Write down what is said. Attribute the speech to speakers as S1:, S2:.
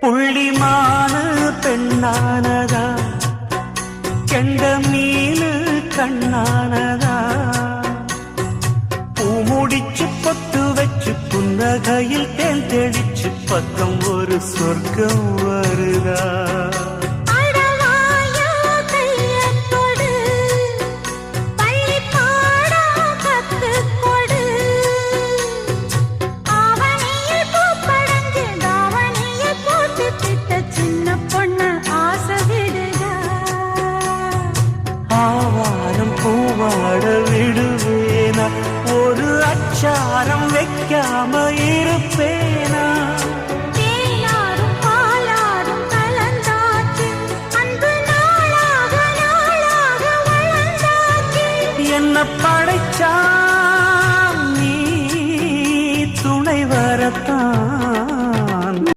S1: புள்ளிமானு பெண்ணானதா, கெண்ட மீனு கண்ணானதா, பூமுடிச்சு பொட்டு வச்சு புன்னகையில் தேன் தெளிச்சு பக்கம் ஒரு சொர்க்கம் வருதா. ஆவாரம் பூவாட விடுவேனா, ஒரு அச்சாரம் வைக்காம இருப்பேன்.